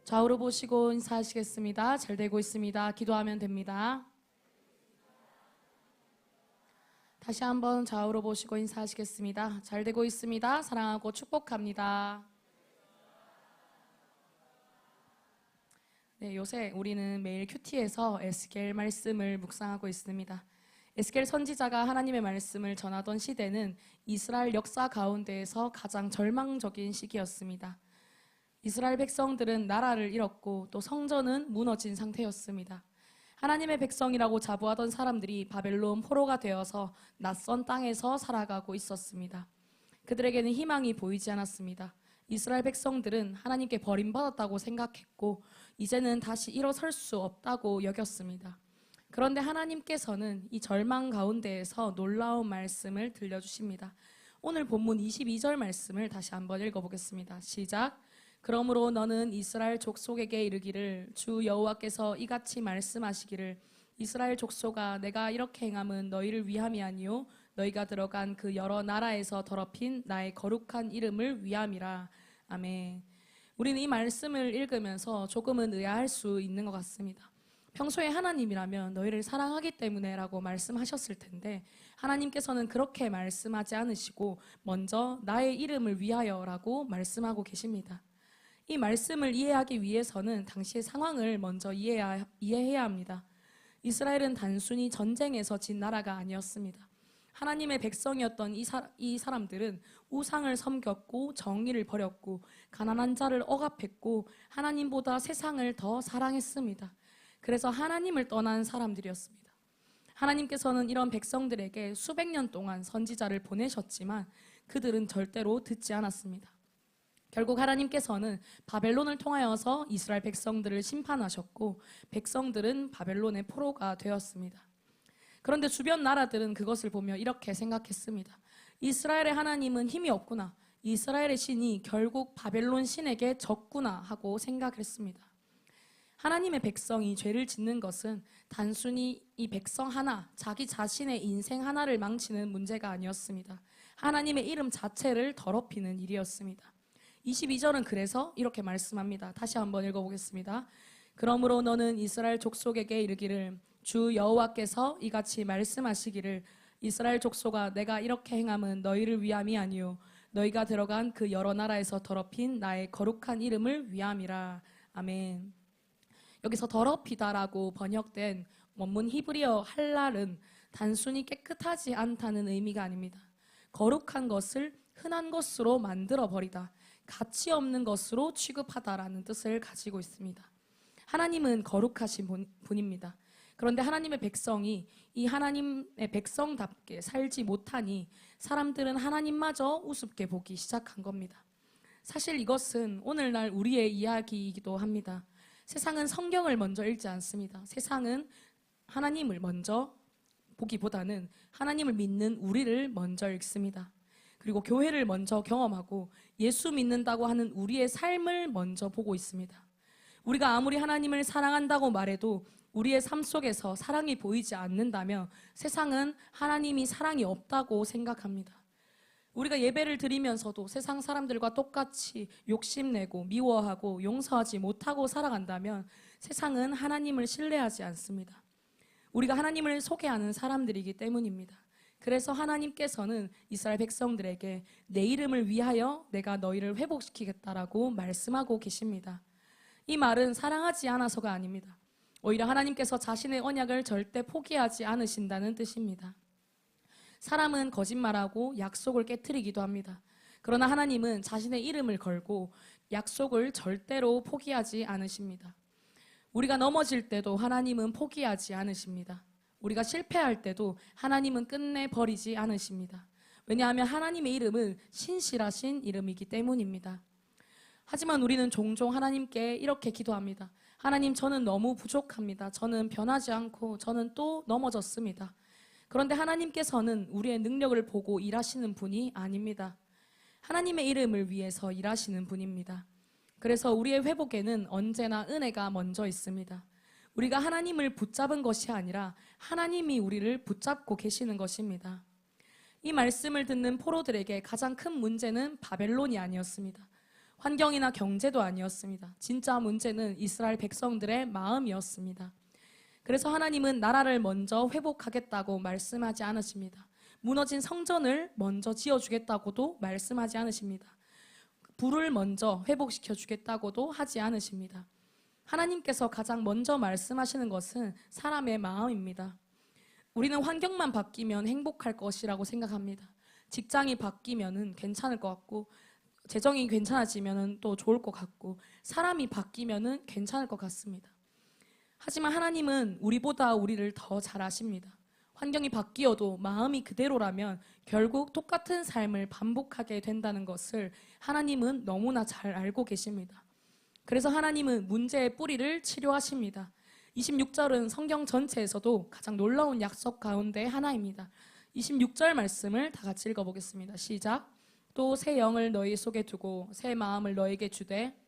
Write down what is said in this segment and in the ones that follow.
좌우로 보시고 인사하시겠습니다. 잘 되고 있습니다. 기도하면 됩니다. 다시 한번 좌우로 보시고 인사하시겠습니다. 잘 되고 있습니다. 사랑하고 축복합니다. 네, 요새 우리는 매일 큐티에서 에스겔 말씀을 묵상하고 있습니다. 에스겔 선지자가 하나님의 말씀을 전하던 시대는 이스라엘 역사 가운데에서 가장 절망적인 시기였습니다. 이스라엘 백성들은 나라를 잃었고 또 성전은 무너진 상태였습니다. 하나님의 백성이라고 자부하던 사람들이 바벨론 포로가 되어서 낯선 땅에서 살아가고 있었습니다. 그들에게는 희망이 보이지 않았습니다. 이스라엘 백성들은 하나님께 버림받았다고 생각했고 이제는 다시 일어설 수 없다고 여겼습니다. 그런데 하나님께서는 이 절망 가운데에서 놀라운 말씀을 들려주십니다. 오늘 본문 22절 말씀을 다시 한번 읽어보겠습니다. 시작. 그러므로 너는 이스라엘 족속에게 이르기를 주 여호와께서 이같이 말씀하시기를 이스라엘 족속아 내가 이렇게 행함은 너희를 위함이 아니요 너희가 들어간 그 여러 나라에서 더럽힌 나의 거룩한 이름을 위함이라. 아멘. 우리는 이 말씀을 읽으면서 조금은 의아할 수 있는 것 같습니다. 평소에 하나님이라면 너희를 사랑하기 때문에 라고 말씀하셨을 텐데 하나님께서는 그렇게 말씀하지 않으시고 먼저 나의 이름을 위하여 라고 말씀하고 계십니다. 이 말씀을 이해하기 위해서는 당시의 상황을 먼저 이해해야 합니다. 이스라엘은 단순히 전쟁에서 진 나라가 아니었습니다. 하나님의 백성이었던 이 사람들은 우상을 섬겼고 정의를 버렸고 가난한 자를 억압했고 하나님보다 세상을 더 사랑했습니다. 그래서 하나님을 떠난 사람들이었습니다. 하나님께서는 이런 백성들에게 수백 년 동안 선지자를 보내셨지만 그들은 절대로 듣지 않았습니다. 결국 하나님께서는 바벨론을 통하여서 이스라엘 백성들을 심판하셨고 백성들은 바벨론의 포로가 되었습니다. 그런데 주변 나라들은 그것을 보며 이렇게 생각했습니다. 이스라엘의 하나님은 힘이 없구나. 이스라엘의 신이 결국 바벨론 신에게 졌구나 하고 생각했습니다. 하나님의 백성이 죄를 짓는 것은 단순히 이 백성 하나, 자기 자신의 인생 하나를 망치는 문제가 아니었습니다. 하나님의 이름 자체를 더럽히는 일이었습니다. 22절은 그래서 이렇게 말씀합니다. 다시 한번 읽어보겠습니다. 그러므로 너는 이스라엘 족속에게 이르기를 주 여호와께서 이같이 말씀하시기를 이스라엘 족속아 내가 이렇게 행함은 너희를 위함이 아니요 너희가 들어간 그 여러 나라에서 더럽힌 나의 거룩한 이름을 위함이라. 아멘. 여기서 더럽히다라고 번역된 원문 히브리어 할랄은 단순히 깨끗하지 않다는 의미가 아닙니다. 거룩한 것을 흔한 것으로 만들어버리다, 가치 없는 것으로 취급하다라는 뜻을 가지고 있습니다. 하나님은 거룩하신 분입니다. 그런데 하나님의 백성이 이 하나님의 백성답게 살지 못하니 사람들은 하나님마저 우습게 보기 시작한 겁니다. 사실 이것은 오늘날 우리의 이야기이기도 합니다. 세상은 성경을 먼저 읽지 않습니다. 세상은 하나님을 먼저 보기보다는 하나님을 믿는 우리를 먼저 읽습니다. 그리고 교회를 먼저 경험하고 예수 믿는다고 하는 우리의 삶을 먼저 보고 있습니다. 우리가 아무리 하나님을 사랑한다고 말해도 우리의 삶 속에서 사랑이 보이지 않는다면 세상은 하나님이 사랑이 없다고 생각합니다. 우리가 예배를 드리면서도 세상 사람들과 똑같이 욕심내고 미워하고 용서하지 못하고 살아간다면 세상은 하나님을 신뢰하지 않습니다. 우리가 하나님을 소개하는 사람들이기 때문입니다. 그래서 하나님께서는 이스라엘 백성들에게 내 이름을 위하여 내가 너희를 회복시키겠다라고 말씀하고 계십니다. 이 말은 사랑하지 않아서가 아닙니다. 오히려 하나님께서 자신의 언약을 절대 포기하지 않으신다는 뜻입니다. 사람은 거짓말하고 약속을 깨트리기도 합니다. 그러나 하나님은 자신의 이름을 걸고 약속을 절대로 포기하지 않으십니다. 우리가 넘어질 때도 하나님은 포기하지 않으십니다. 우리가 실패할 때도 하나님은 끝내 버리지 않으십니다. 왜냐하면 하나님의 이름은 신실하신 이름이기 때문입니다. 하지만 우리는 종종 하나님께 이렇게 기도합니다. 하나님, 저는 너무 부족합니다. 저는 변하지 않고 저는 또 넘어졌습니다. 그런데 하나님께서는 우리의 능력을 보고 일하시는 분이 아닙니다. 하나님의 이름을 위해서 일하시는 분입니다. 그래서 우리의 회복에는 언제나 은혜가 먼저 있습니다. 우리가 하나님을 붙잡은 것이 아니라 하나님이 우리를 붙잡고 계시는 것입니다. 이 말씀을 듣는 포로들에게 가장 큰 문제는 바벨론이 아니었습니다. 환경이나 경제도 아니었습니다. 진짜 문제는 이스라엘 백성들의 마음이었습니다. 그래서 하나님은 나라를 먼저 회복하겠다고 말씀하지 않으십니다. 무너진 성전을 먼저 지어주겠다고도 말씀하지 않으십니다. 불을 먼저 회복시켜 주겠다고도 하지 않으십니다. 하나님께서 가장 먼저 말씀하시는 것은 사람의 마음입니다. 우리는 환경만 바뀌면 행복할 것이라고 생각합니다. 직장이 바뀌면 괜찮을 것 같고, 재정이 괜찮아지면 또 좋을 것 같고, 사람이 바뀌면 괜찮을 것 같습니다. 하지만 하나님은 우리보다 우리를 더 잘 아십니다. 환경이 바뀌어도 마음이 그대로라면 결국 똑같은 삶을 반복하게 된다는 것을 하나님은 너무나 잘 알고 계십니다. 그래서 하나님은 문제의 뿌리를 치료하십니다. 26절은 성경 전체에서도 가장 놀라운 약속 가운데 하나입니다. 26절 말씀을 다 같이 읽어보겠습니다. 시작. 또 새 영을 너희 속에 두고 새 마음을 너에게 주되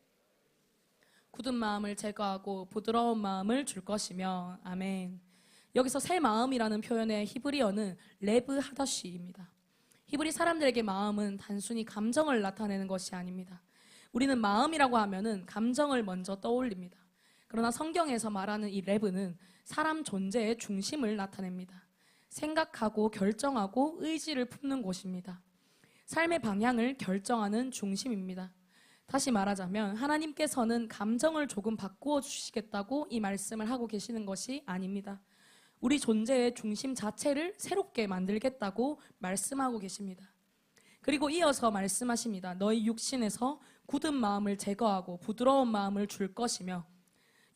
굳은 마음을 제거하고 부드러운 마음을 줄 것이며. 아멘. 여기서 새 마음이라는 표현의 히브리어는 레브 하다쉬입니다. 히브리 사람들에게 마음은 단순히 감정을 나타내는 것이 아닙니다. 우리는 마음이라고 하면은 감정을 먼저 떠올립니다. 그러나 성경에서 말하는 이 레브는 사람 존재의 중심을 나타냅니다. 생각하고 결정하고 의지를 품는 곳입니다. 삶의 방향을 결정하는 중심입니다. 다시 말하자면 하나님께서는 감정을 조금 바꾸어 주시겠다고 이 말씀을 하고 계시는 것이 아닙니다. 우리 존재의 중심 자체를 새롭게 만들겠다고 말씀하고 계십니다. 그리고 이어서 말씀하십니다. 너희 육신에서 굳은 마음을 제거하고 부드러운 마음을 줄 것이며.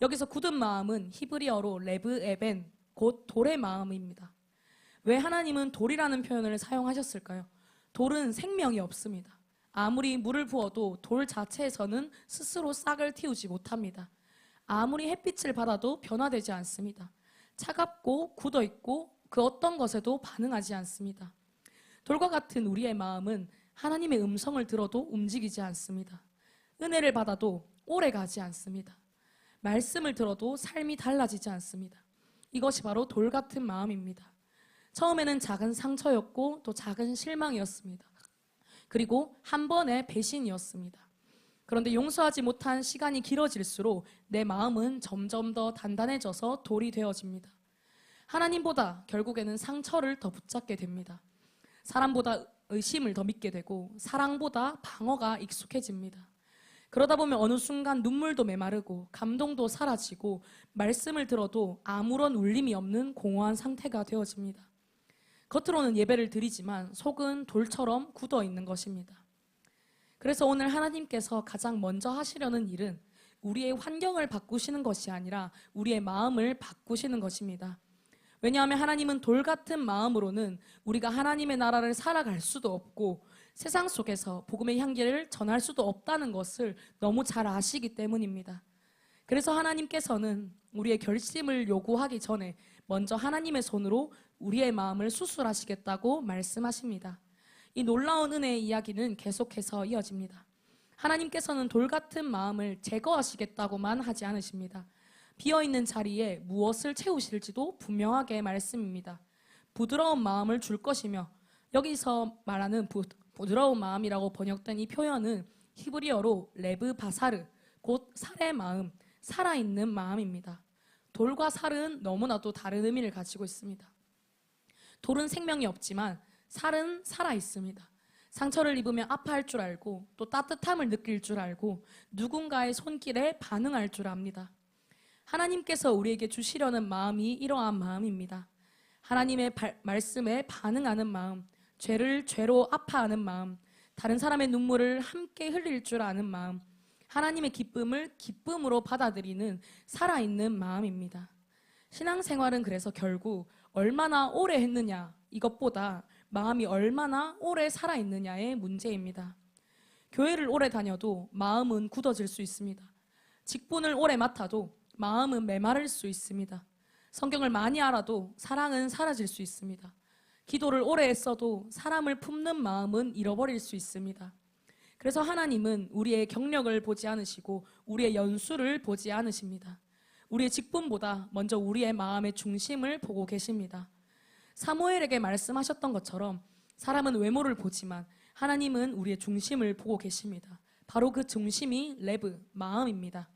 여기서 굳은 마음은 히브리어로 레브 에벤, 곧 돌의 마음입니다. 왜 하나님은 돌이라는 표현을 사용하셨을까요? 돌은 생명이 없습니다. 아무리 물을 부어도 돌 자체에서는 스스로 싹을 틔우지 못합니다. 아무리 햇빛을 받아도 변화되지 않습니다. 차갑고 굳어있고 그 어떤 것에도 반응하지 않습니다. 돌과 같은 우리의 마음은 하나님의 음성을 들어도 움직이지 않습니다. 은혜를 받아도 오래 가지 않습니다. 말씀을 들어도 삶이 달라지지 않습니다. 이것이 바로 돌 같은 마음입니다. 처음에는 작은 상처였고 또 작은 실망이었습니다. 그리고 한 번의 배신이었습니다. 그런데 용서하지 못한 시간이 길어질수록 내 마음은 점점 더 단단해져서 돌이 되어집니다. 하나님보다 결국에는 상처를 더 붙잡게 됩니다. 사람보다 의심을 더 믿게 되고 사랑보다 방어가 익숙해집니다. 그러다 보면 어느 순간 눈물도 메마르고 감동도 사라지고 말씀을 들어도 아무런 울림이 없는 공허한 상태가 되어집니다. 겉으로는 예배를 드리지만 속은 돌처럼 굳어 있는 것입니다. 그래서 오늘 하나님께서 가장 먼저 하시려는 일은 우리의 환경을 바꾸시는 것이 아니라 우리의 마음을 바꾸시는 것입니다. 왜냐하면 하나님은 돌 같은 마음으로는 우리가 하나님의 나라를 살아갈 수도 없고 세상 속에서 복음의 향기를 전할 수도 없다는 것을 너무 잘 아시기 때문입니다. 그래서 하나님께서는 우리의 결심을 요구하기 전에 먼저 하나님의 손으로 우리의 마음을 수술하시겠다고 말씀하십니다. 이 놀라운 은혜의 이야기는 계속해서 이어집니다. 하나님께서는 돌 같은 마음을 제거하시겠다고만 하지 않으십니다. 비어있는 자리에 무엇을 채우실지도 분명하게 말씀입니다. 부드러운 마음을 줄 것이며, 여기서 말하는 부드러운 마음이라고 번역된 이 표현은 히브리어로 레브 바사르, 곧 살의 마음, 살아있는 마음입니다. 돌과 살은 너무나도 다른 의미를 가지고 있습니다. 돌은 생명이 없지만 살은 살아있습니다. 상처를 입으면 아파할 줄 알고 또 따뜻함을 느낄 줄 알고 누군가의 손길에 반응할 줄 압니다. 하나님께서 우리에게 주시려는 마음이 이러한 마음입니다. 하나님의 말씀에 반응하는 마음, 죄를 죄로 아파하는 마음, 다른 사람의 눈물을 함께 흘릴 줄 아는 마음, 하나님의 기쁨을 기쁨으로 받아들이는 살아있는 마음입니다. 신앙생활은 그래서 결국 얼마나 오래 했느냐 이것보다 마음이 얼마나 오래 살아있느냐의 문제입니다. 교회를 오래 다녀도 마음은 굳어질 수 있습니다. 직분을 오래 맡아도 마음은 메마를 수 있습니다. 성경을 많이 알아도 사랑은 사라질 수 있습니다. 기도를 오래 했어도 사람을 품는 마음은 잃어버릴 수 있습니다. 그래서 하나님은 우리의 경력을 보지 않으시고 우리의 연수를 보지 않으십니다. 우리의 직분보다 먼저 우리의 마음의 중심을 보고 계십니다. 사무엘에게 말씀하셨던 것처럼 사람은 외모를 보지만 하나님은 우리의 중심을 보고 계십니다. 바로 그 중심이 레브, 마음입니다.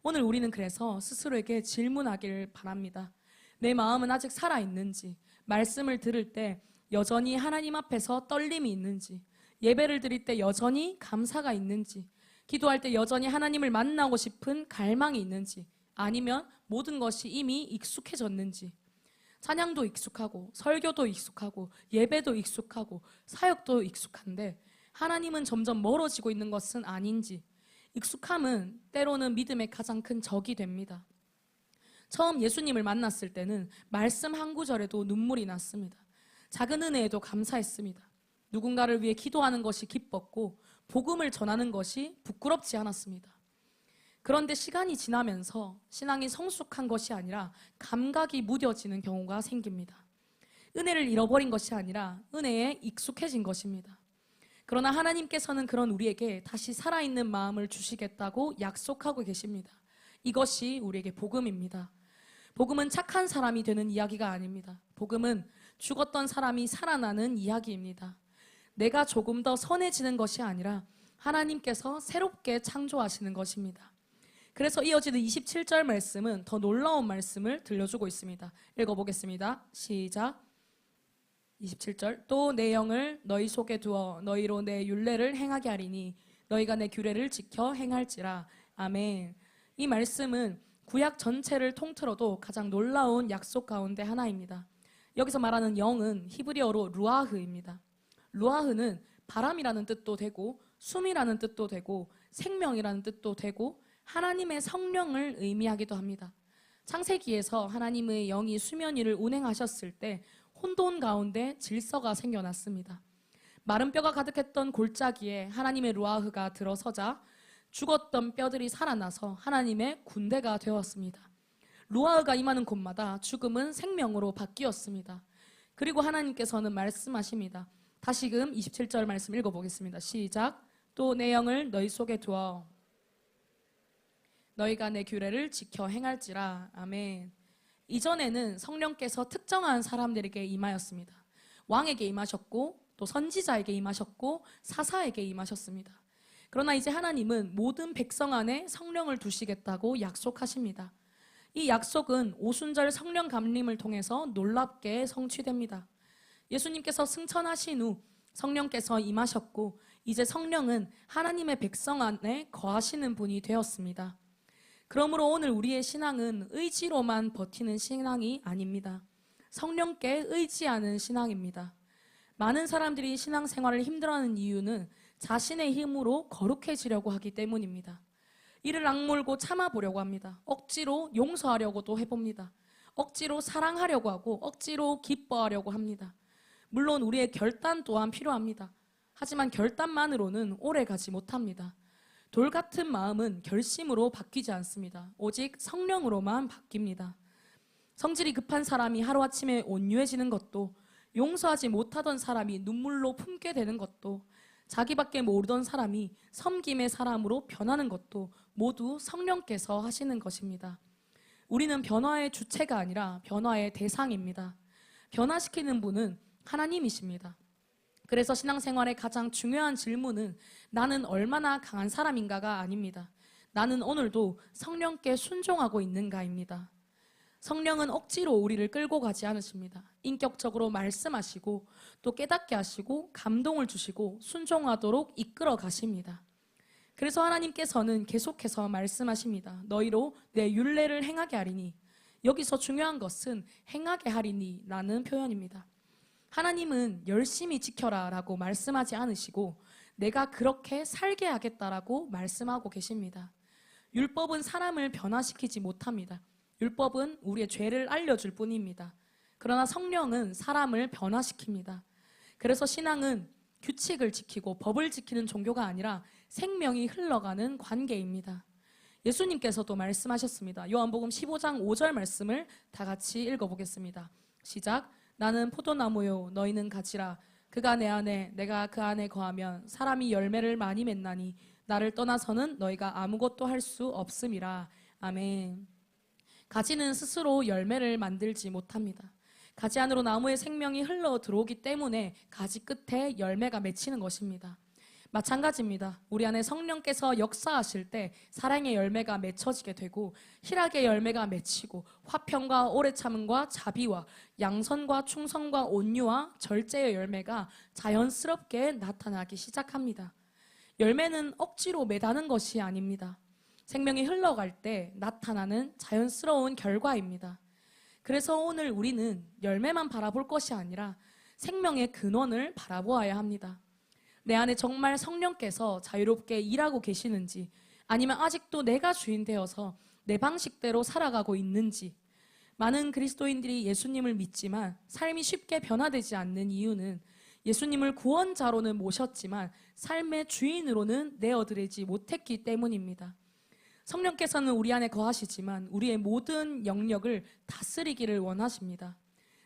오늘 우리는 그래서 스스로에게 질문하기를 바랍니다. 내 마음은 아직 살아있는지, 말씀을 들을 때 여전히 하나님 앞에서 떨림이 있는지, 예배를 드릴 때 여전히 감사가 있는지, 기도할 때 여전히 하나님을 만나고 싶은 갈망이 있는지, 아니면 모든 것이 이미 익숙해졌는지, 찬양도 익숙하고 설교도 익숙하고 예배도 익숙하고 사역도 익숙한데 하나님은 점점 멀어지고 있는 것은 아닌지, 익숙함은 때로는 믿음의 가장 큰 적이 됩니다. 처음 예수님을 만났을 때는 말씀 한 구절에도 눈물이 났습니다. 작은 은혜에도 감사했습니다. 누군가를 위해 기도하는 것이 기뻤고 복음을 전하는 것이 부끄럽지 않았습니다. 그런데 시간이 지나면서 신앙이 성숙한 것이 아니라 감각이 무뎌지는 경우가 생깁니다. 은혜를 잃어버린 것이 아니라 은혜에 익숙해진 것입니다. 그러나 하나님께서는 그런 우리에게 다시 살아있는 마음을 주시겠다고 약속하고 계십니다. 이것이 우리에게 복음입니다. 복음은 착한 사람이 되는 이야기가 아닙니다. 복음은 죽었던 사람이 살아나는 이야기입니다. 내가 조금 더 선해지는 것이 아니라 하나님께서 새롭게 창조하시는 것입니다. 그래서 이어지는 27절 말씀은 더 놀라운 말씀을 들려주고 있습니다. 읽어보겠습니다. 시작. 27절. 또 내 영을 너희 속에 두어 너희로 내 율례를 행하게 하리니 너희가 내 규례를 지켜 행할지라. 아멘. 이 말씀은 구약 전체를 통틀어도 가장 놀라운 약속 가운데 하나입니다. 여기서 말하는 영은 히브리어로 루아흐입니다. 루아흐는 바람이라는 뜻도 되고 숨이라는 뜻도 되고 생명이라는 뜻도 되고 하나님의 성령을 의미하기도 합니다. 창세기에서 하나님의 영이 수면 위를 운행하셨을 때 혼돈 가운데 질서가 생겨났습니다. 마른 뼈가 가득했던 골짜기에 하나님의 루아흐가 들어서자 죽었던 뼈들이 살아나서 하나님의 군대가 되었습니다. 루아흐가 임하는 곳마다 죽음은 생명으로 바뀌었습니다. 그리고 하나님께서는 말씀하십니다. 다시금 27절 말씀 읽어보겠습니다. 시작. 또 내 영을 너희 속에 두어 너희가 내 규례를 지켜 행할지라. 아멘. 이전에는 성령께서 특정한 사람들에게 임하였습니다. 왕에게 임하셨고 또 선지자에게 임하셨고 사사에게 임하셨습니다. 그러나 이제 하나님은 모든 백성 안에 성령을 두시겠다고 약속하십니다. 이 약속은 오순절 성령 감림을 통해서 놀랍게 성취됩니다. 예수님께서 승천하신 후 성령께서 임하셨고 이제 성령은 하나님의 백성 안에 거하시는 분이 되었습니다. 그러므로 오늘 우리의 신앙은 의지로만 버티는 신앙이 아닙니다. 성령께 의지하는 신앙입니다. 많은 사람들이 신앙생활을 힘들어하는 이유는 자신의 힘으로 거룩해지려고 하기 때문입니다. 이를 악물고 참아보려고 합니다. 억지로 용서하려고도 해봅니다. 억지로 사랑하려고 하고 억지로 기뻐하려고 합니다. 물론 우리의 결단 또한 필요합니다. 하지만 결단만으로는 오래 가지 못합니다. 돌 같은 마음은 결심으로 바뀌지 않습니다. 오직 성령으로만 바뀝니다. 성질이 급한 사람이 하루아침에 온유해지는 것도, 용서하지 못하던 사람이 눈물로 품게 되는 것도, 자기밖에 모르던 사람이 섬김의 사람으로 변하는 것도 모두 성령께서 하시는 것입니다. 우리는 변화의 주체가 아니라 변화의 대상입니다. 변화시키는 분은 하나님이십니다. 그래서 신앙생활의 가장 중요한 질문은 나는 얼마나 강한 사람인가가 아닙니다. 나는 오늘도 성령께 순종하고 있는가입니다. 성령은 억지로 우리를 끌고 가지 않으십니다. 인격적으로 말씀하시고 또 깨닫게 하시고 감동을 주시고 순종하도록 이끌어 가십니다. 그래서 하나님께서는 계속해서 말씀하십니다. 너희로 내 율례를 행하게 하리니. 여기서 중요한 것은 행하게 하리니 라는 표현입니다. 하나님은 열심히 지켜라 라고 말씀하지 않으시고 내가 그렇게 살게 하겠다라고 말씀하고 계십니다. 율법은 사람을 변화시키지 못합니다. 율법은 우리의 죄를 알려줄 뿐입니다. 그러나 성령은 사람을 변화시킵니다. 그래서 신앙은 규칙을 지키고 법을 지키는 종교가 아니라 생명이 흘러가는 관계입니다. 예수님께서도 말씀하셨습니다. 요한복음 15장 5절 말씀을 다 같이 읽어보겠습니다. 시작. 나는 포도나무요 너희는 가지라. 그가 내 안에 내가 그 안에 거하면 사람이 열매를 많이 맺나니 나를 떠나서는 너희가 아무것도 할 수 없음이라. 아멘. 가지는 스스로 열매를 만들지 못합니다. 가지 안으로 나무의 생명이 흘러 들어오기 때문에 가지 끝에 열매가 맺히는 것입니다. 마찬가지입니다. 우리 안에 성령께서 역사하실 때 사랑의 열매가 맺혀지게 되고 희락의 열매가 맺히고 화평과 오래 참음과 자비와 양선과 충성과 온유와 절제의 열매가 자연스럽게 나타나기 시작합니다. 열매는 억지로 매다는 것이 아닙니다. 생명이 흘러갈 때 나타나는 자연스러운 결과입니다. 그래서 오늘 우리는 열매만 바라볼 것이 아니라 생명의 근원을 바라보아야 합니다. 내 안에 정말 성령께서 자유롭게 일하고 계시는지, 아니면 아직도 내가 주인 되어서 내 방식대로 살아가고 있는지. 많은 그리스도인들이 예수님을 믿지만 삶이 쉽게 변화되지 않는 이유는 예수님을 구원자로는 모셨지만 삶의 주인으로는 내어드리지 못했기 때문입니다. 성령께서는 우리 안에 거하시지만 우리의 모든 영역을 다스리기를 원하십니다.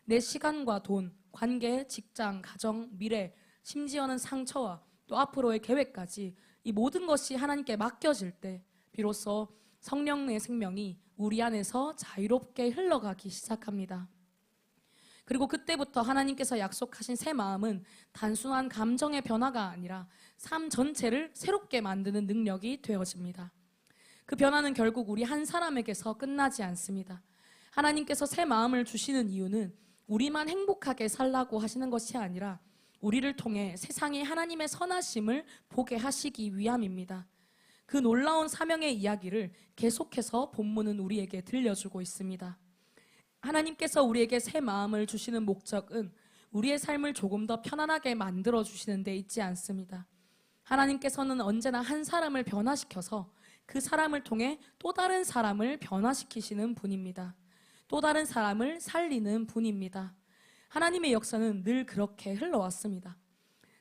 내 시간과 돈, 관계, 직장, 가정, 미래, 심지어는 상처와 또 앞으로의 계획까지 이 모든 것이 하나님께 맡겨질 때 비로소 성령의 생명이 우리 안에서 자유롭게 흘러가기 시작합니다. 그리고 그때부터 하나님께서 약속하신 새 마음은 단순한 감정의 변화가 아니라 삶 전체를 새롭게 만드는 능력이 되어집니다. 그 변화는 결국 우리 한 사람에게서 끝나지 않습니다. 하나님께서 새 마음을 주시는 이유는 우리만 행복하게 살라고 하시는 것이 아니라 우리를 통해 세상이 하나님의 선하심을 보게 하시기 위함입니다. 그 놀라운 사명의 이야기를 계속해서 본문은 우리에게 들려주고 있습니다. 하나님께서 우리에게 새 마음을 주시는 목적은 우리의 삶을 조금 더 편안하게 만들어 주시는 데 있지 않습니다. 하나님께서는 언제나 한 사람을 변화시켜서 그 사람을 통해 또 다른 사람을 변화시키시는 분입니다. 또 다른 사람을 살리는 분입니다. 하나님의 역사는 늘 그렇게 흘러왔습니다.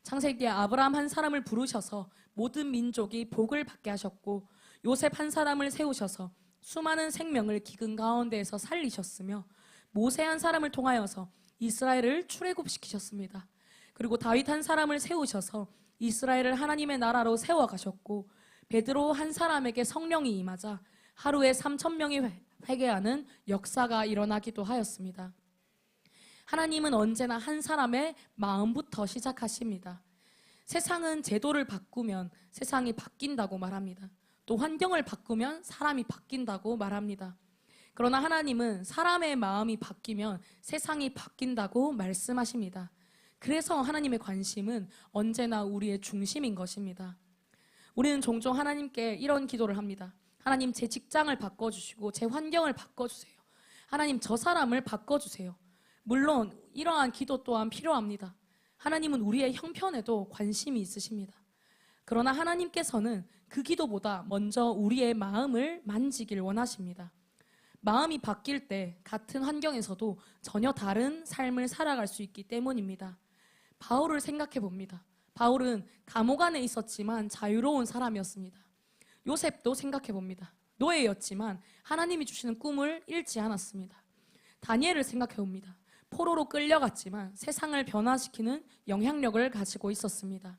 창세기에 아브라함 한 사람을 부르셔서 모든 민족이 복을 받게 하셨고 요셉 한 사람을 세우셔서 수많은 생명을 기근 가운데에서 살리셨으며 모세 한 사람을 통하여서 이스라엘을 출애굽시키셨습니다. 그리고 다윗 한 사람을 세우셔서 이스라엘을 하나님의 나라로 세워가셨고 베드로 한 사람에게 성령이 임하자 하루에 3,000명이 회개하는 역사가 일어나기도 하였습니다. 하나님은 언제나 한 사람의 마음부터 시작하십니다. 세상은 제도를 바꾸면 세상이 바뀐다고 말합니다. 또 환경을 바꾸면 사람이 바뀐다고 말합니다. 그러나 하나님은 사람의 마음이 바뀌면 세상이 바뀐다고 말씀하십니다. 그래서 하나님의 관심은 언제나 우리의 중심인 것입니다. 우리는 종종 하나님께 이런 기도를 합니다. 하나님, 제 직장을 바꿔주시고 제 환경을 바꿔주세요. 하나님, 저 사람을 바꿔주세요. 물론 이러한 기도 또한 필요합니다. 하나님은 우리의 형편에도 관심이 있으십니다. 그러나 하나님께서는 그 기도보다 먼저 우리의 마음을 만지길 원하십니다. 마음이 바뀔 때 같은 환경에서도 전혀 다른 삶을 살아갈 수 있기 때문입니다. 바울을 생각해 봅니다. 바울은 감옥 안에 있었지만 자유로운 사람이었습니다. 요셉도 생각해 봅니다. 노예였지만 하나님이 주시는 꿈을 잃지 않았습니다. 다니엘을 생각해 봅니다. 포로로 끌려갔지만 세상을 변화시키는 영향력을 가지고 있었습니다.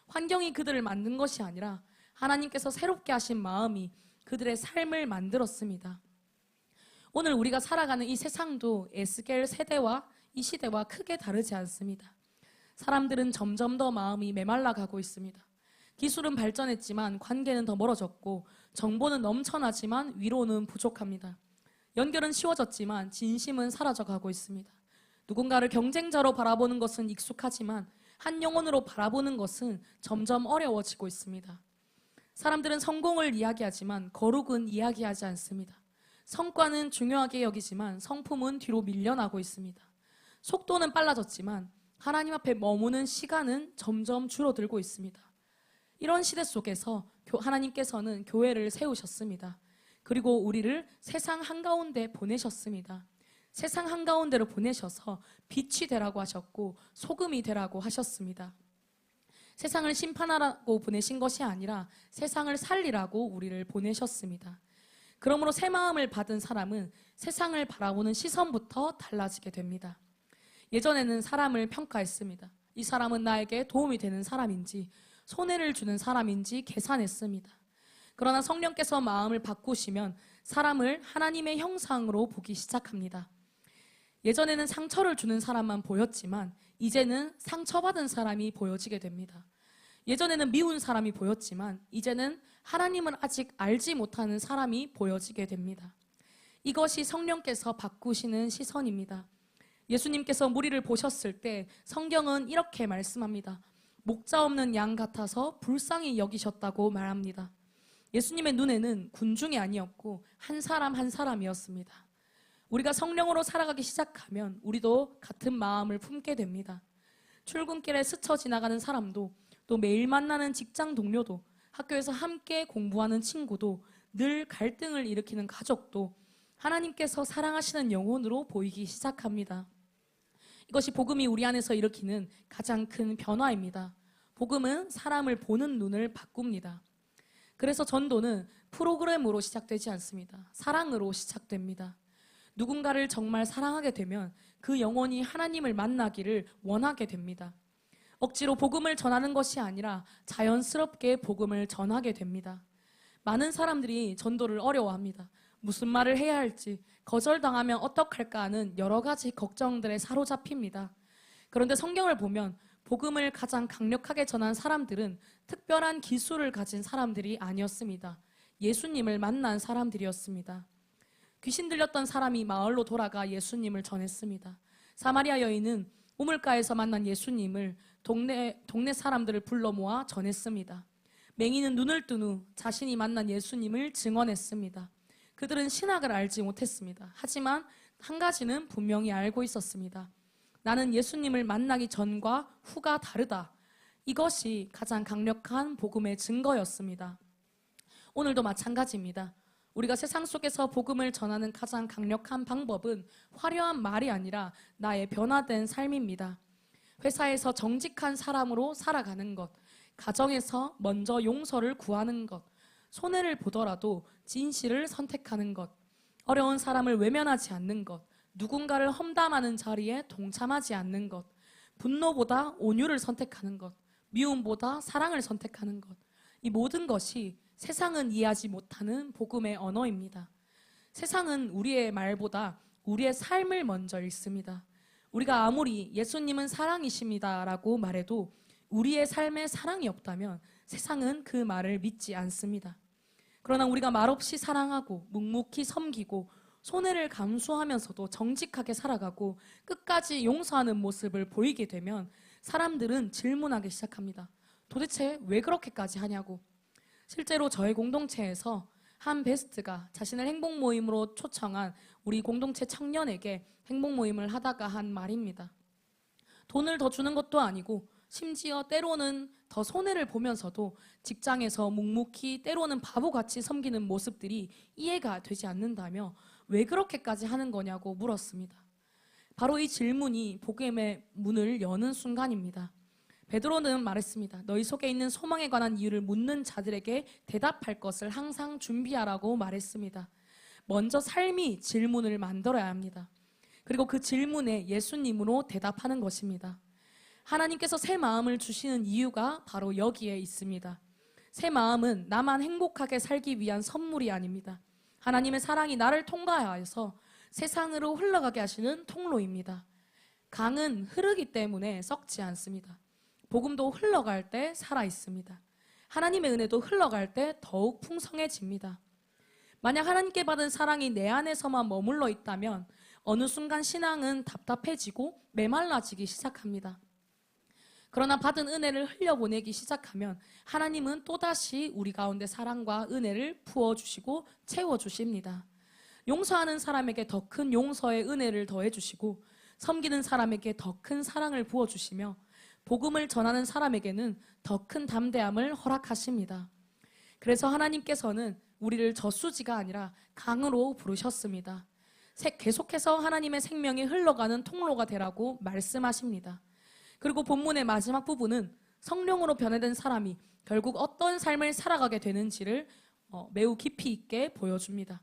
환경이 그들을 만든 것이 아니라 하나님께서 새롭게 하신 마음이 그들의 삶을 만들었습니다. 오늘 우리가 살아가는 이 세상도 에스겔 세대와 이 시대와 크게 다르지 않습니다. 사람들은 점점 더 마음이 메말라가고 있습니다. 기술은 발전했지만 관계는 더 멀어졌고 정보는 넘쳐나지만 위로는 부족합니다. 연결은 쉬워졌지만 진심은 사라져가고 있습니다. 누군가를 경쟁자로 바라보는 것은 익숙하지만 한 영혼으로 바라보는 것은 점점 어려워지고 있습니다. 사람들은 성공을 이야기하지만 거룩은 이야기하지 않습니다. 성과는 중요하게 여기지만 성품은 뒤로 밀려나고 있습니다. 속도는 빨라졌지만 하나님 앞에 머무는 시간은 점점 줄어들고 있습니다. 이런 시대 속에서 하나님께서는 교회를 세우셨습니다. 그리고 우리를 세상 한가운데 보내셨습니다. 세상 한가운데로 보내셔서 빛이 되라고 하셨고 소금이 되라고 하셨습니다. 세상을 심판하라고 보내신 것이 아니라 세상을 살리라고 우리를 보내셨습니다. 그러므로 새 마음을 받은 사람은 세상을 바라보는 시선부터 달라지게 됩니다. 예전에는 사람을 평가했습니다. 이 사람은 나에게 도움이 되는 사람인지 손해를 주는 사람인지 계산했습니다. 그러나 성령께서 마음을 바꾸시면 사람을 하나님의 형상으로 보기 시작합니다. 예전에는 상처를 주는 사람만 보였지만 이제는 상처받은 사람이 보여지게 됩니다. 예전에는 미운 사람이 보였지만 이제는 하나님을 아직 알지 못하는 사람이 보여지게 됩니다. 이것이 성령께서 바꾸시는 시선입니다. 예수님께서 무리를 보셨을 때 성경은 이렇게 말씀합니다. 목자 없는 양 같아서 불쌍히 여기셨다고 말합니다. 예수님의 눈에는 군중이 아니었고 한 사람 한 사람이었습니다. 우리가 성령으로 살아가기 시작하면 우리도 같은 마음을 품게 됩니다. 출근길에 스쳐 지나가는 사람도, 또 매일 만나는 직장 동료도, 학교에서 함께 공부하는 친구도, 늘 갈등을 일으키는 가족도 하나님께서 사랑하시는 영혼으로 보이기 시작합니다. 이것이 복음이 우리 안에서 일으키는 가장 큰 변화입니다. 복음은 사람을 보는 눈을 바꿉니다. 그래서 전도는 프로그램으로 시작되지 않습니다. 사랑으로 시작됩니다. 누군가를 정말 사랑하게 되면 그 영혼이 하나님을 만나기를 원하게 됩니다. 억지로 복음을 전하는 것이 아니라 자연스럽게 복음을 전하게 됩니다. 많은 사람들이 전도를 어려워합니다. 무슨 말을 해야 할지, 거절당하면 어떡할까 하는 여러 가지 걱정들에 사로잡힙니다. 그런데 성경을 보면 복음을 가장 강력하게 전한 사람들은 특별한 기술을 가진 사람들이 아니었습니다. 예수님을 만난 사람들이었습니다. 귀신 들렸던 사람이 마을로 돌아가 예수님을 전했습니다. 사마리아 여인은 우물가에서 만난 예수님을 동네 사람들을 불러 모아 전했습니다. 맹인은 눈을 뜬 후 자신이 만난 예수님을 증언했습니다. 그들은 신학을 알지 못했습니다. 하지만 한 가지는 분명히 알고 있었습니다. 나는 예수님을 만나기 전과 후가 다르다. 이것이 가장 강력한 복음의 증거였습니다. 오늘도 마찬가지입니다. 우리가 세상 속에서 복음을 전하는 가장 강력한 방법은 화려한 말이 아니라 나의 변화된 삶입니다. 회사에서 정직한 사람으로 살아가는 것, 가정에서 먼저 용서를 구하는 것, 손해를 보더라도 진실을 선택하는 것, 어려운 사람을 외면하지 않는 것, 누군가를 험담하는 자리에 동참하지 않는 것, 분노보다 온유를 선택하는 것, 미움보다 사랑을 선택하는 것, 이 모든 것이 세상은 이해하지 못하는 복음의 언어입니다. 세상은 우리의 말보다 우리의 삶을 먼저 읽습니다. 우리가 아무리 예수님은 사랑이십니다 라고 말해도 우리의 삶에 사랑이 없다면 세상은 그 말을 믿지 않습니다. 그러나 우리가 말없이 사랑하고 묵묵히 섬기고 손해를 감수하면서도 정직하게 살아가고 끝까지 용서하는 모습을 보이게 되면 사람들은 질문하기 시작합니다. 도대체 왜 그렇게까지 하냐고. 실제로 저희 공동체에서 한 베스트가 자신을 행복 모임으로 초청한 우리 공동체 청년에게 행복 모임을 하다가 한 말입니다. 돈을 더 주는 것도 아니고 심지어 때로는 더 손해를 보면서도 직장에서 묵묵히 때로는 바보같이 섬기는 모습들이 이해가 되지 않는다며 왜 그렇게까지 하는 거냐고 물었습니다. 바로 이 질문이 복음의 문을 여는 순간입니다. 베드로는 말했습니다. 너희 속에 있는 소망에 관한 이유를 묻는 자들에게 대답할 것을 항상 준비하라고 말했습니다. 먼저 삶이 질문을 만들어야 합니다. 그리고 그 질문에 예수님으로 대답하는 것입니다. 하나님께서 새 마음을 주시는 이유가 바로 여기에 있습니다. 새 마음은 나만 행복하게 살기 위한 선물이 아닙니다. 하나님의 사랑이 나를 통과하여서 세상으로 흘러가게 하시는 통로입니다. 강은 흐르기 때문에 썩지 않습니다. 복음도 흘러갈 때 살아 있습니다. 하나님의 은혜도 흘러갈 때 더욱 풍성해집니다. 만약 하나님께 받은 사랑이 내 안에서만 머물러 있다면 어느 순간 신앙은 답답해지고 메말라지기 시작합니다. 그러나 받은 은혜를 흘려보내기 시작하면 하나님은 또다시 우리 가운데 사랑과 은혜를 부어주시고 채워주십니다. 용서하는 사람에게 더 큰 용서의 은혜를 더해주시고 섬기는 사람에게 더 큰 사랑을 부어주시며 복음을 전하는 사람에게는 더 큰 담대함을 허락하십니다. 그래서 하나님께서는 우리를 저수지가 아니라 강으로 부르셨습니다. 계속해서 하나님의 생명이 흘러가는 통로가 되라고 말씀하십니다. 그리고 본문의 마지막 부분은 성령으로 변화된 사람이 결국 어떤 삶을 살아가게 되는지를 매우 깊이 있게 보여줍니다.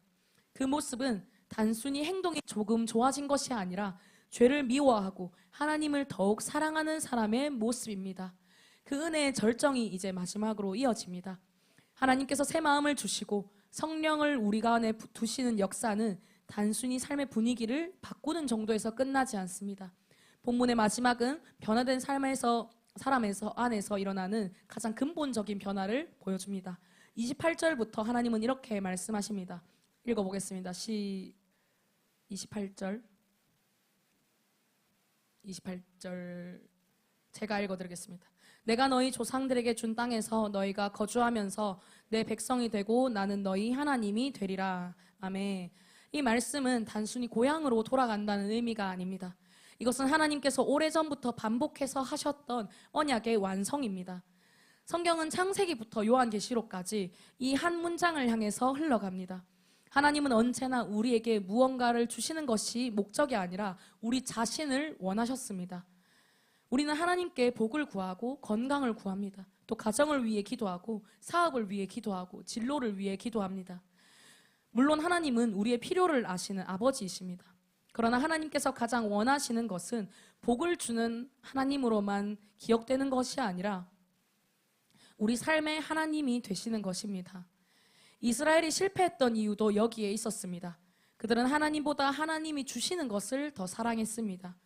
그 모습은 단순히 행동이 조금 좋아진 것이 아니라 죄를 미워하고 하나님을 더욱 사랑하는 사람의 모습입니다. 그 은혜의 절정이 이제 마지막으로 이어집니다. 하나님께서 새 마음을 주시고 성령을 우리가 안에 두시는 역사는 단순히 삶의 분위기를 바꾸는 정도에서 끝나지 않습니다. 본문의 마지막은 변화된 사람에서 안에서 일어나는 가장 근본적인 변화를 보여줍니다. 28절부터 하나님은 이렇게 말씀하십니다. 읽어보겠습니다. 28절 제가 읽어드리겠습니다. 내가 너희 조상들에게 준 땅에서 너희가 거주하면서 내 백성이 되고 나는 너희 하나님이 되리라. 아멘. 이 말씀은 단순히 고향으로 돌아간다는 의미가 아닙니다. 이것은 하나님께서 오래전부터 반복해서 하셨던 언약의 완성입니다. 성경은 창세기부터 요한계시록까지 이 한 문장을 향해서 흘러갑니다. 하나님은 언제나 우리에게 무언가를 주시는 것이 목적이 아니라 우리 자신을 원하셨습니다. 우리는 하나님께 복을 구하고 건강을 구합니다. 또 가정을 위해 기도하고 사업을 위해 기도하고 진로를 위해 기도합니다. 물론 하나님은 우리의 필요를 아시는 아버지이십니다. 그러나 하나님께서 가장 원하시는 것은 복을 주는 하나님으로만 기억되는 것이 아니라 우리 삶의 하나님이 되시는 것입니다. 이스라엘이 실패했던 이유도 여기에 있었습니다. 그들은 하나님보다 하나님이 주시는 것을 더 사랑했습니다.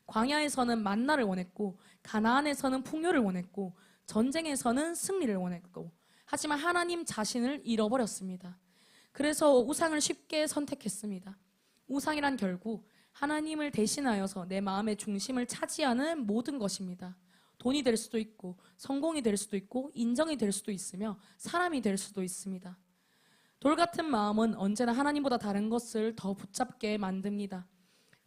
광야에서는 만나를 원했고 가나안에서는 풍요를 원했고 전쟁에서는 승리를 원했고 하지만 하나님 자신을 잃어버렸습니다. 그래서 우상을 쉽게 선택했습니다. 우상이란 결국 하나님을 대신하여서 내 마음의 중심을 차지하는 모든 것입니다. 돈이 될 수도 있고 성공이 될 수도 있고 인정이 될 수도 있으며 사람이 될 수도 있습니다. 돌 같은 마음은 언제나 하나님보다 다른 것을 더 붙잡게 만듭니다.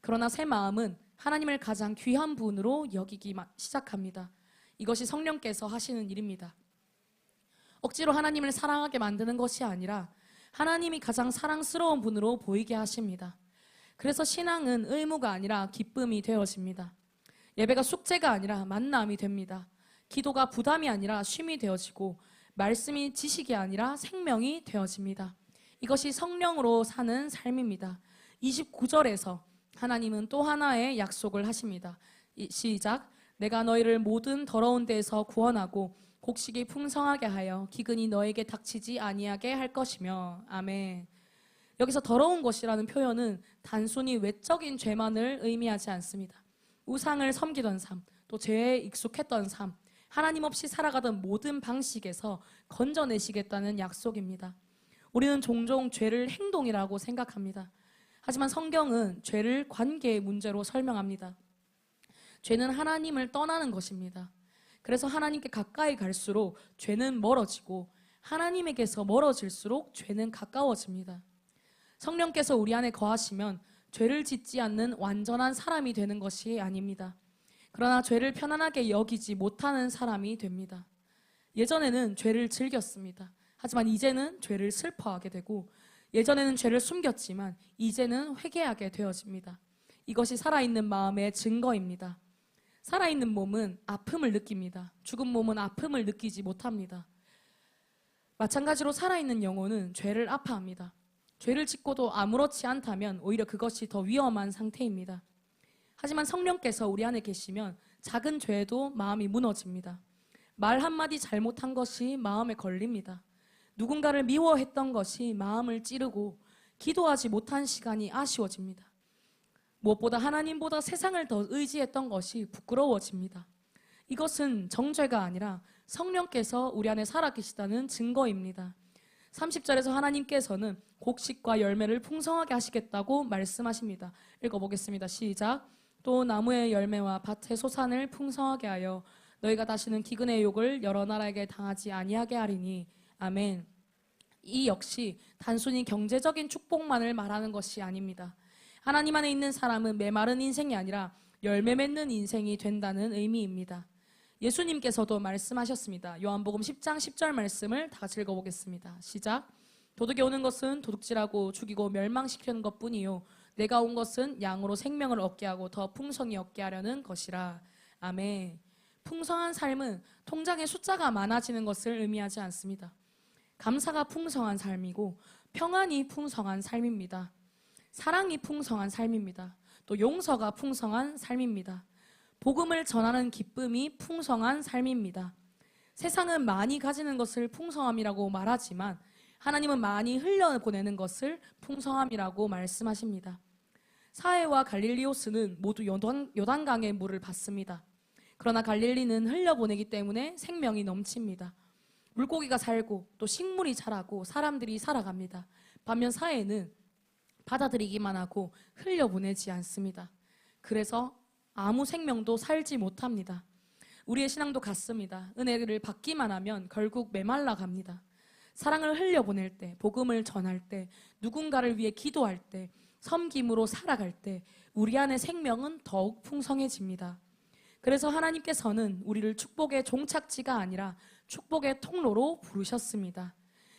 그러나 새 마음은 하나님을 가장 귀한 분으로 여기기 시작합니다. 이것이 성령께서 하시는 일입니다. 억지로 하나님을 사랑하게 만드는 것이 아니라 하나님이 가장 사랑스러운 분으로 보이게 하십니다. 그래서 신앙은 의무가 아니라 기쁨이 되어집니다. 예배가 숙제가 아니라 만남이 됩니다. 기도가 부담이 아니라 쉼이 되어지고 말씀이 지식이 아니라 생명이 되어집니다. 이것이 성령으로 사는 삶입니다. 29절에서 하나님은 또 하나의 약속을 하십니다. 시작. 내가 너희를 모든 더러운 데에서 구원하고 곡식이 풍성하게 하여 기근이 너에게 닥치지 아니하게 할 것이며. 아멘. 여기서 더러운 것이라는 표현은 단순히 외적인 죄만을 의미하지 않습니다. 우상을 섬기던 삶, 또 죄에 익숙했던 삶, 하나님 없이 살아가던 모든 방식에서 건져내시겠다는 약속입니다. 우리는 종종 죄를 행동이라고 생각합니다. 하지만 성경은 죄를 관계의 문제로 설명합니다. 죄는 하나님을 떠나는 것입니다. 그래서 하나님께 가까이 갈수록 죄는 멀어지고 하나님에게서 멀어질수록 죄는 가까워집니다. 성령께서 우리 안에 거하시면 죄를 짓지 않는 완전한 사람이 되는 것이 아닙니다. 그러나 죄를 편안하게 여기지 못하는 사람이 됩니다. 예전에는 죄를 즐겼습니다. 하지만 이제는 죄를 슬퍼하게 되고 예전에는 죄를 숨겼지만 이제는 회개하게 되어집니다. 이것이 살아있는 마음의 증거입니다. 살아있는 몸은 아픔을 느낍니다. 죽은 몸은 아픔을 느끼지 못합니다. 마찬가지로 살아있는 영혼은 죄를 아파합니다. 죄를 짓고도 아무렇지 않다면 오히려 그것이 더 위험한 상태입니다. 하지만 성령께서 우리 안에 계시면 작은 죄에도 마음이 무너집니다. 말 한마디 잘못한 것이 마음에 걸립니다. 누군가를 미워했던 것이 마음을 찌르고 기도하지 못한 시간이 아쉬워집니다. 무엇보다 하나님보다 세상을 더 의지했던 것이 부끄러워집니다. 이것은 정죄가 아니라 성령께서 우리 안에 살아계시다는 증거입니다. 30절에서 하나님께서는 곡식과 열매를 풍성하게 하시겠다고 말씀하십니다. 읽어보겠습니다. 시작. 또 나무의 열매와 밭의 소산을 풍성하게 하여 너희가 다시는 기근의 욕을 여러 나라에게 당하지 아니하게 하리니. 아멘. 이 역시 단순히 경제적인 축복만을 말하는 것이 아닙니다. 하나님 안에 있는 사람은 메마른 인생이 아니라 열매 맺는 인생이 된다는 의미입니다. 예수님께서도 말씀하셨습니다. 요한복음 10장 10절 말씀을 다 같이 읽어보겠습니다. 시작. 도둑이 오는 것은 도둑질하고 죽이고 멸망시키는 것뿐이요 내가 온 것은 양으로 생명을 얻게 하고 더 풍성히 얻게 하려는 것이라. 아멘. 풍성한 삶은 통장에 숫자가 많아지는 것을 의미하지 않습니다. 감사가 풍성한 삶이고 평안이 풍성한 삶입니다. 사랑이 풍성한 삶입니다. 또 용서가 풍성한 삶입니다. 복음을 전하는 기쁨이 풍성한 삶입니다. 세상은 많이 가지는 것을 풍성함이라고 말하지만 하나님은 많이 흘려보내는 것을 풍성함이라고 말씀하십니다. 사해와 갈릴리오스는 모두 요단강의 물을 받습니다. 그러나 갈릴리는 흘려보내기 때문에 생명이 넘칩니다. 물고기가 살고 또 식물이 자라고 사람들이 살아갑니다. 반면 사해는 받아들이기만 하고 흘려보내지 않습니다. 그래서 아무 생명도 살지 못합니다. 우리의 신앙도 같습니다. 은혜를 받기만 하면 결국 메말라 갑니다. 사랑을 흘려보낼 때, 복음을 전할 때, 누군가를 위해 기도할 때, 섬김으로 살아갈 때 우리 안의 생명은 더욱 풍성해집니다. 그래서 하나님께서는 우리를 축복의 종착지가 아니라 축복의 통로로 부르셨습니다.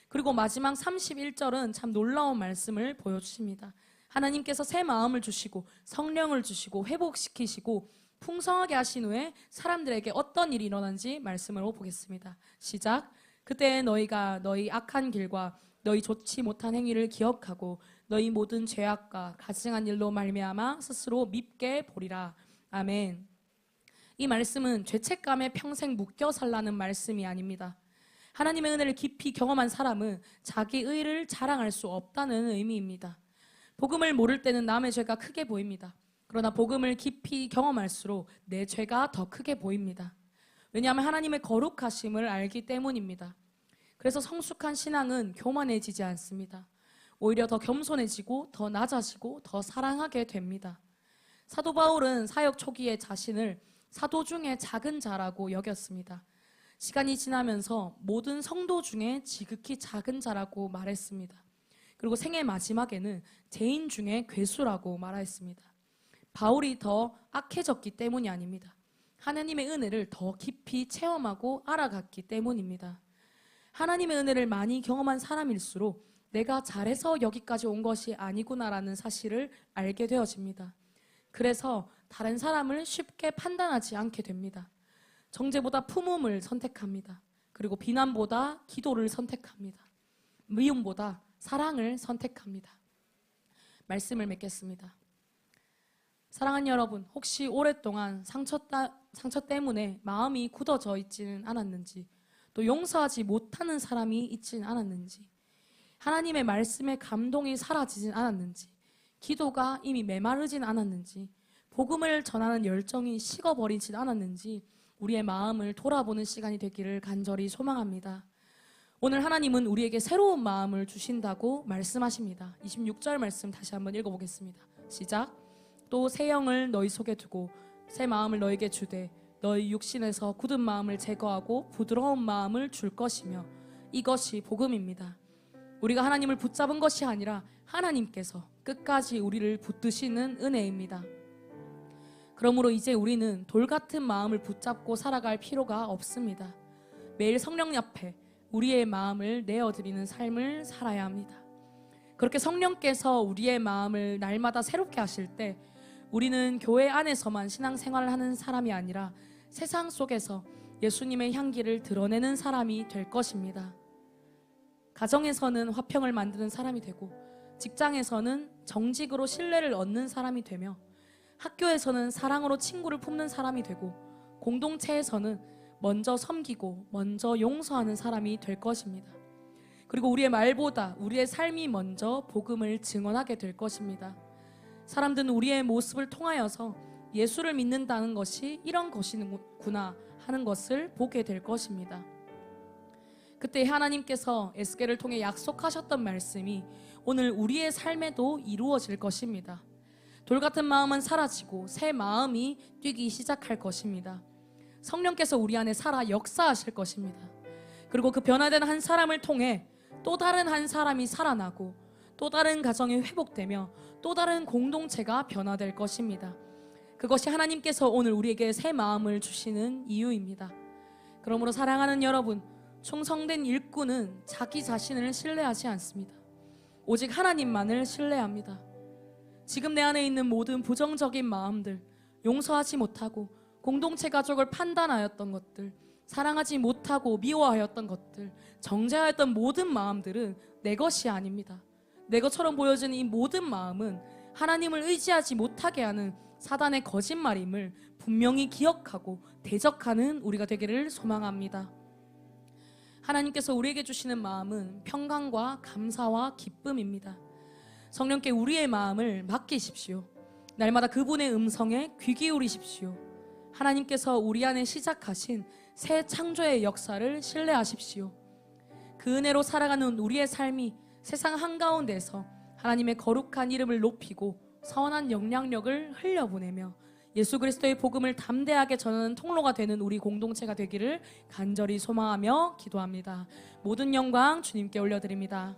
그리고 마지막 31절은 참 놀라운 말씀을 보여주십니다. 하나님께서 새 마음을 주시고 성령을 주시고 회복시키시고 풍성하게 하신 후에 사람들에게 어떤 일이 일어난지 말씀으로 보겠습니다. 시작. 그때 너희가 너희 악한 길과 너희 좋지 못한 행위를 기억하고 너희 모든 죄악과 가증한 일로 말미암아 스스로 밉게 보리라. 아멘. 이 말씀은 죄책감에 평생 묶여 살라는 말씀이 아닙니다. 하나님의 은혜를 깊이 경험한 사람은 자기 의를 자랑할 수 없다는 의미입니다. 복음을 모를 때는 남의 죄가 크게 보입니다. 그러나 복음을 깊이 경험할수록 내 죄가 더 크게 보입니다. 왜냐하면 하나님의 거룩하심을 알기 때문입니다. 그래서 성숙한 신앙은 교만해지지 않습니다. 오히려 더 겸손해지고 더 낮아지고 더 사랑하게 됩니다. 사도 바울은 사역 초기에 자신을 사도 중에 작은 자라고 여겼습니다. 시간이 지나면서 모든 성도 중에 지극히 작은 자라고 말했습니다. 그리고 생애 마지막에는 죄인 중에 괴수라고 말하였습니다. 바울이 더 악해졌기 때문이 아닙니다. 하나님의 은혜를 더 깊이 체험하고 알아갔기 때문입니다. 하나님의 은혜를 많이 경험한 사람일수록 내가 잘해서 여기까지 온 것이 아니구나라는 사실을 알게 되어집니다. 그래서 다른 사람을 쉽게 판단하지 않게 됩니다. 정죄보다 품음을 선택합니다. 그리고 비난보다 기도를 선택합니다. 미움보다 사랑을 선택합니다. 말씀을 맺겠습니다. 사랑하는 여러분, 혹시 오랫동안 상처 때문에 마음이 굳어져 있지는 않았는지, 또 용서하지 못하는 사람이 있지는 않았는지, 하나님의 말씀에 감동이 사라지진 않았는지, 기도가 이미 메마르진 않았는지, 복음을 전하는 열정이 식어버리진 않았는지 우리의 마음을 돌아보는 시간이 되기를 간절히 소망합니다. 오늘 하나님은 우리에게 새로운 마음을 주신다고 말씀하십니다. 26절 말씀 다시 한번 읽어보겠습니다. 시작. 또 새 영을 너희 속에 두고 새 마음을 너희에게 주되 너희 육신에서 굳은 마음을 제거하고 부드러운 마음을 줄 것이며 이것이 복음입니다. 우리가 하나님을 붙잡은 것이 아니라 하나님께서 끝까지 우리를 붙드시는 은혜입니다. 그러므로 이제 우리는 돌 같은 마음을 붙잡고 살아갈 필요가 없습니다. 매일 성령 앞에 우리의 마음을 내어드리는 삶을 살아야 합니다. 그렇게 성령께서 우리의 마음을 날마다 새롭게 하실 때 우리는 교회 안에서만 신앙생활을 하는 사람이 아니라 세상 속에서 예수님의 향기를 드러내는 사람이 될 것입니다. 가정에서는 화평을 만드는 사람이 되고 직장에서는 정직으로 신뢰를 얻는 사람이 되며 학교에서는 사랑으로 친구를 품는 사람이 되고 공동체에서는 먼저 섬기고 먼저 용서하는 사람이 될 것입니다. 그리고 우리의 말보다 우리의 삶이 먼저 복음을 증언하게 될 것입니다. 사람들은 우리의 모습을 통하여서 예수를 믿는다는 것이 이런 것이구나 하는 것을 보게 될 것입니다. 그때 하나님께서 에스겔을 통해 약속하셨던 말씀이 오늘 우리의 삶에도 이루어질 것입니다. 돌 같은 마음은 사라지고 새 마음이 뛰기 시작할 것입니다. 성령께서 우리 안에 살아 역사하실 것입니다. 그리고 그 변화된 한 사람을 통해 또 다른 한 사람이 살아나고 또 다른 가정이 회복되며 또 다른 공동체가 변화될 것입니다. 그것이 하나님께서 오늘 우리에게 새 마음을 주시는 이유입니다. 그러므로 사랑하는 여러분, 충성된 일꾼은 자기 자신을 신뢰하지 않습니다. 오직 하나님만을 신뢰합니다. 지금 내 안에 있는 모든 부정적인 마음들, 용서하지 못하고 공동체 가족을 판단하였던 것들, 사랑하지 못하고 미워하였던 것들, 정죄하였던 모든 마음들은 내 것이 아닙니다. 내 것처럼 보여지는 이 모든 마음은 하나님을 의지하지 못하게 하는 사단의 거짓말임을 분명히 기억하고 대적하는 우리가 되기를 소망합니다. 하나님께서 우리에게 주시는 마음은 평강과 감사와 기쁨입니다. 성령께 우리의 마음을 맡기십시오. 날마다 그분의 음성에 귀 기울이십시오. 하나님께서 우리 안에 시작하신 새 창조의 역사를 신뢰하십시오. 그 은혜로 살아가는 우리의 삶이 세상 한가운데서 하나님의 거룩한 이름을 높이고 선한 영향력을 흘려보내며 예수 그리스도의 복음을 담대하게 전하는 통로가 되는 우리 공동체가 되기를 간절히 소망하며 기도합니다. 모든 영광 주님께 올려드립니다.